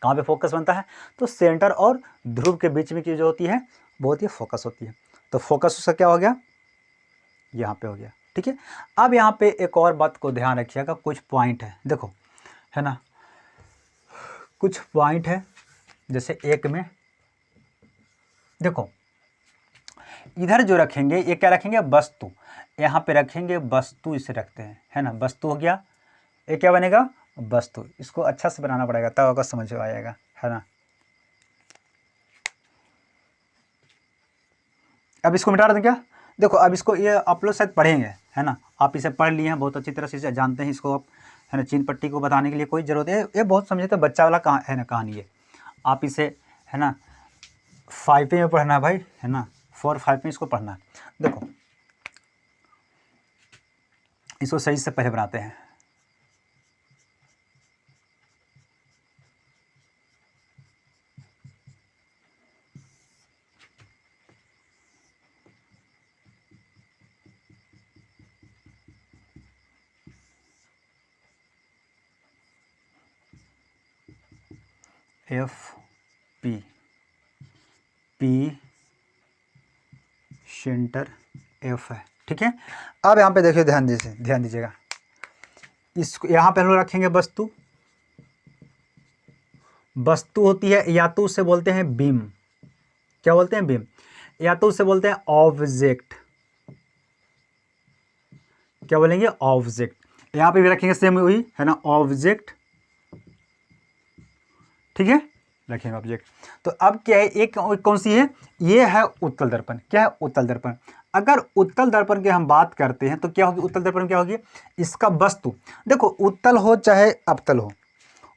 कहाँ पे फोकस बनता है, तो सेंटर और ध्रुव के बीच में की जो होती है वो होती है फोकस होती है। तो फोकस उसका क्या हो गया, यहाँ पे हो गया, ठीक है। अब यहाँ पे एक और बात को ध्यान रखिएगा, कुछ पॉइंट है देखो, है ना, कुछ पॉइंट है। जैसे एक में देखो, इधर जो रखेंगे ये क्या रखेंगे, वस्तु, यहाँ पे रखेंगे वस्तु, इसे रखते हैं, है ना, वस्तु हो गया, ये क्या बनेगा, वस्तु। इसको अच्छा से बनाना पड़ेगा तब आपको समझ में आएगा, है ना। अब इसको मिटा दें क्या, देखो अब इसको, ये आप लोग शायद पढ़ेंगे, है ना, आप इसे पढ़ लिए हैं बहुत अच्छी तरह से, इसे जानते हैं इसको आप, है ना। चीन पट्टी को बताने के लिए कोई ज़रूरत है, ये बहुत समझे तो बच्चा वाला कहाँ है ना कहानी है, आप इसे, है ना, 5 में पढ़ना है भाई, है ना, 4-5 में इसको पढ़ना है। देखो इसको सही से पहले बनाते हैं। F P, P centre F है, ठीक है। अब यहाँ पे देखिए, ध्यान दीजिएगा, इसको यहाँ पे हम लोग रखेंगे वस्तु। वस्तु होती है, या तो उसे बोलते हैं बीम, क्या बोलते हैं, बीम, या तो उसे बोलते हैं ऑब्जेक्ट, क्या बोलेंगे, ऑब्जेक्ट। यहाँ पे भी रखेंगे सेम वही, है ना, ऑब्जेक्ट, ठीक है, रखेंगे ऑब्जेक्ट। तो अब क्या है, एक कौन सी है, ये है उत्तल दर्पण, क्या है, उत्तल दर्पण। अगर उत्तल दर्पण की हम बात करते हैं तो क्या होगी, उत्तल दर्पण क्या होगी, इसका वस्तु, देखो उत्तल हो चाहे अवतल हो,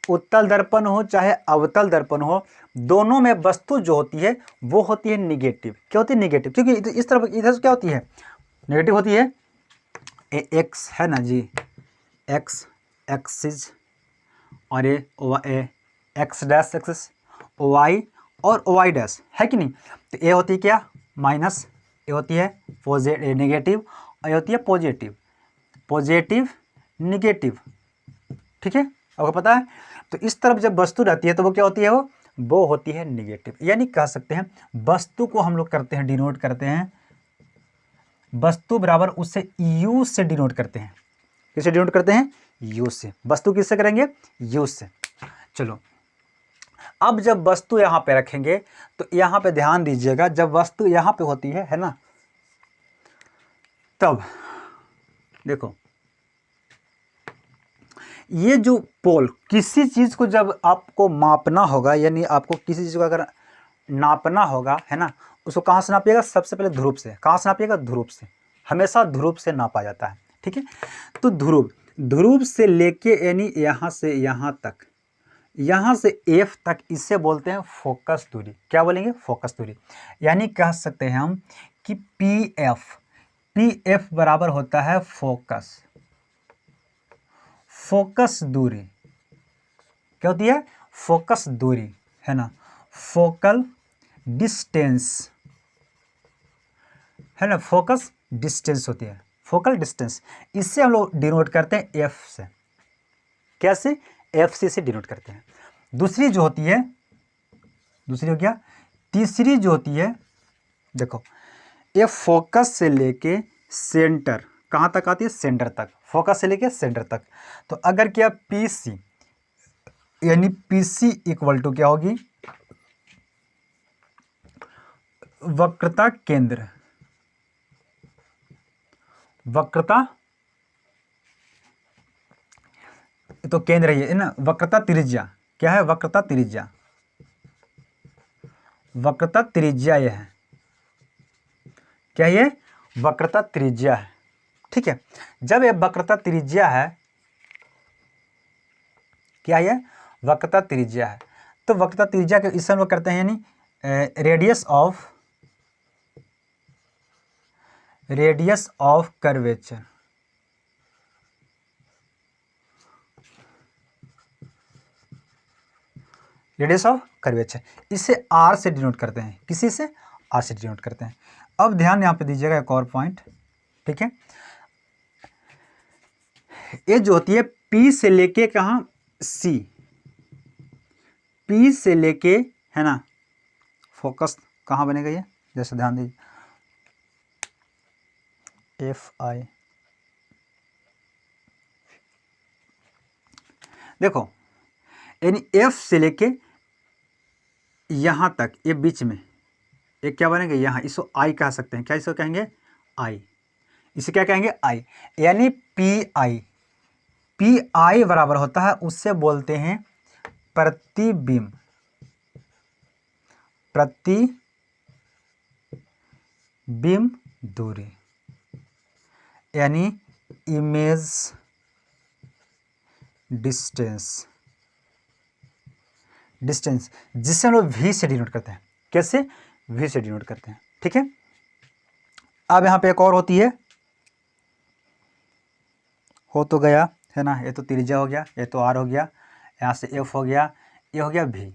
उत्तल दर्पण हो चाहे अवतल दर्पण हो, दोनों में वस्तु जो होती है वो होती है निगेटिव, क्या होती है, निगेटिव, क्योंकि इस तरफ इधर से क्या होती है, नेगेटिव होती है। एक्स है ना जी, एक्स एक्सिस, और ये एक्स डैश एक्सिस, वाई और वाई डैश, है कि नहीं। तो ये होती है क्या, माइनस, ये होती है नेगेटिव, और ये होती है पॉजिटिव, पॉजिटिव निगेटिव, ठीक है, आपको पता है। तो इस तरफ जब वस्तु रहती है तो वो क्या होती है, वो होती है निगेटिव। यानी कह सकते हैं वस्तु को हम लोग करते हैं, डिनोट करते हैं, वस्तु बराबर उससे यू से डिनोट करते हैं, किससे डिनोट करते हैं, यू से। वस्तु किससे करेंगे, यू से। चलो अब जब वस्तु यहाँ पे रखेंगे तो यहाँ पे ध्यान दीजिएगा, जब वस्तु यहाँ पे होती है ना, तब देखो ये जो पोल, किसी चीज़ को जब आपको मापना होगा, यानी आपको किसी चीज़ को अगर नापना होगा, है ना, उसको कहाँ से नापिएगा, सबसे पहले ध्रुव से। कहाँ से नापिएगा, ध्रुव से, हमेशा ध्रुव से नापा जाता है, ठीक है। तो ध्रुव, ध्रुव से लेके यानी यहाँ से यहाँ तक, यहाँ से एफ तक, इसे बोलते हैं फोकस दूरी, क्या बोलेंगे, फोकस दूरी। यानी कह सकते हैं हम कि पी एफ बराबर होता है फोकस, फोकस दूरी, क्या होती है, फोकस दूरी, है ना, फोकल डिस्टेंस, है ना, फोकस डिस्टेंस होती है, फोकल डिस्टेंस। इससे हम लोग डिनोट करते हैं एफ से, कैसे, एफ से डिनोट करते हैं। दूसरी जो होती है, दूसरी हो गया, तीसरी जो होती है, देखो ये फोकस से लेके सेंटर, कहाँ तक आती है, सेंटर तक, फोकस से लेके सेंटर तक। तो अगर क्या पी सी, यानी पी सी इक्वल टू क्या होगी, वक्रता केंद्र, वक्रता, तो केंद्र है ना, वक्रता त्रिज्या, क्या है, वक्रता त्रिज्या, वक्रता त्रिज्या ये है, क्या ये, वक्रता त्रिज्या है, ठीक है। जब ये वक्रता त्रिज्या है, क्या ये, वक्रता त्रिज्या है, तो वक्रता त्रिज्या के इसे हम लोग करते हैं, यानी radius of curvature, radius of curvature, इसे आर से डिनोट करते हैं, किसी से, आर से डिनोट करते हैं। अब ध्यान यहाँ पे दीजिएगा एक और पॉइंट, ठीक है, ये जो होती है पी से लेके कहाँ, सी, पी से लेके, है ना, फोकस कहाँ बनेगा ये, जैसे ध्यान दीजिए, एफ आई देखो यानी एफ से लेके यहाँ तक, ये बीच में एक क्या बनेंगे यहाँ, इसको आई कह सकते हैं। क्या इसको कहेंगे? आई। इसे क्या कहेंगे? आई। यानी पी आई, पी आई बराबर होता है, उससे बोलते हैं प्रतिबिंब, प्रतिबिंब दूरी, यानी इमेज डिस्टेंस, डिस्टेंस जिसे हम लोग वी से डिनोट करते हैं। कैसे? वी से डिनोट करते हैं। ठीक है। अब यहाँ पे एक और होती है, हो तो गया है ना, ये तो त्रिज्या हो गया, ये तो आर हो गया, यहाँ से एफ हो गया, ये हो गया वी,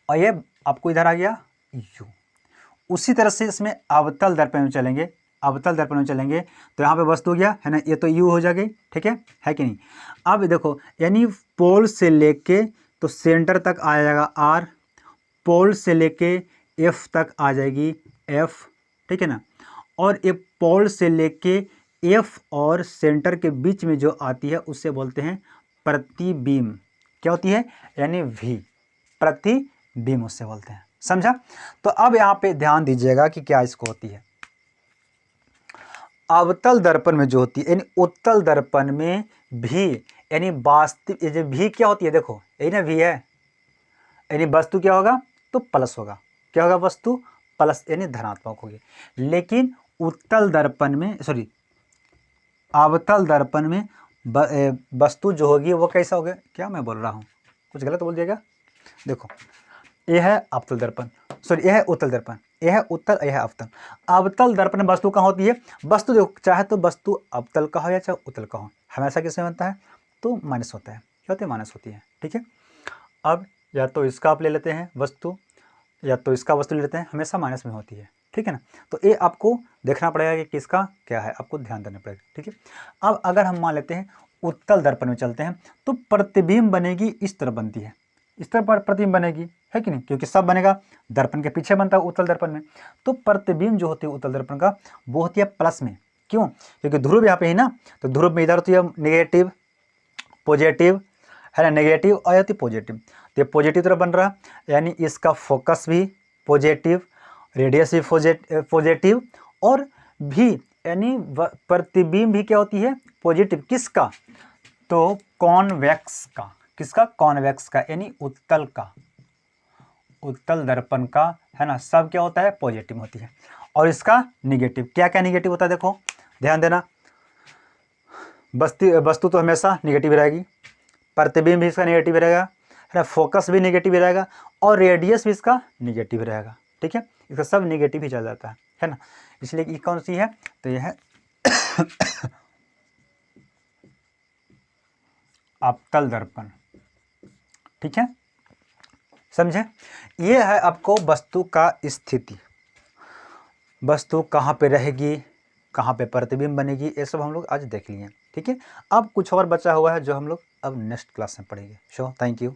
और ये आपको इधर आ गया यू। उसी तरह से इसमें अवतल दर्पण में चलेंगे, अवतल दर्पण में चलेंगे तो यहाँ पे वस्तु हो गया है ना, ये तो यू हो जाएगी। ठीक है कि नहीं? अब देखो यानी पोल से लेके तो सेंटर तक आ जाएगा आर, पोल से लेके एफ तक आ जाएगी एफ। ठीक है ना? और ये पोल से लेके एफ और सेंटर के बीच में जो आती है उससे बोलते हैं प्रतिबिंब। क्या होती है? यानी वी, प्रतिबिंब उससे बोलते हैं। समझा? तो अब यहाँ पे ध्यान दीजिएगा कि क्या इसको होती है। अवतल दर्पण में जो होती है, यानी उत्तल दर्पण में भी, यानी वास्तविक, ये जो भी क्या होती है, देखो यही ना वी है, यानी वस्तु क्या होगा? तो प्लस होगा। क्या होगा? वस्तु प्लस, यानी धनात्मक होगी। लेकिन उत्तल दर्पण में, सॉरी, अवतल दर्पण में वस्तु जो होगी वो कैसा होगा? क्या मैं बोल रहा हूँ, कुछ गलत बोल दिएगा। देखो यह है अवतल दर्पण, सॉरी यह है उत्तल दर्पण, यह है उत्तल, यह है अवतल। अवतल दर्पण में वस्तु कहाँ होती है? वस्तु देखो, चाहे तो वस्तु अवतल का हो या चाहे उत्तल का हो, हमेशा किसमें बनता है? तो माइनस होता है। क्या होता है? माइनस होती है। ठीक है। अब या तो इसका आप ले लेते हैं वस्तु, या तो इसका वस्तु ले लेते हैं, हमेशा माइनस में होती है। ठीक है ना? तो ये आपको देखना पड़ेगा कि किसका क्या है, आपको ध्यान देना पड़ेगा। ठीक है। अब अगर हम मान लेते हैं उत्तल दर्पण में चलते हैं तो प्रतिबिंब बनेगी, इस तरह बनती है, इस तरह पर प्रतिबिंब बनेगी, है कि नहीं? क्योंकि सब बनेगा दर्पण के पीछे बनता है उत्तल दर्पण में। तो प्रतिबिंब जो होती है उत्तल दर्पण का, वो होती है प्लस में। क्यों? क्योंकि ध्रुव यहाँ पे है ना, तो ध्रुव में इधर होती है नेगेटिव, पॉजिटिव, है ना, नेगेटिव और होती पॉजिटिव। तो ये पॉजिटिव तरफ बन रहा, यानी इसका फोकस भी पॉजिटिव, रेडियस भी पॉजिटिव, और भी यानी प्रतिबिंब भी क्या होती है? पॉजिटिव। किसका? तो कॉन्वेक्स का। किसका? कॉन्वेक्स का, यानी उत्तल का, उत्तल दर्पण का, है ना, सब क्या होता है? पॉजिटिव होती है। और इसका निगेटिव, क्या क्या निगेटिव होता है? देखो ध्यान देना, वस्तु तो हमेशा निगेटिव रहेगी, प्रतिबिंब भी इसका निगेटिव रहेगा, है ना, फोकस भी निगेटिव रहेगा, और रेडियस भी इसका निगेटिव रहेगा। ठीक है। इसका सब निगेटिव ही चल जाता है ना। इसलिए ये कौन सी है? तो यह है अवतल दर्पण। ठीक है, समझे? ये है आपको वस्तु का स्थिति, वस्तु कहाँ पे रहेगी, कहाँ पे प्रतिबिंब बनेगी, ये सब हम लोग आज देख लिए। ठीक है। अब कुछ और बचा हुआ है जो हम लोग अब नेक्स्ट क्लास में पढ़ेंगे। So thank you.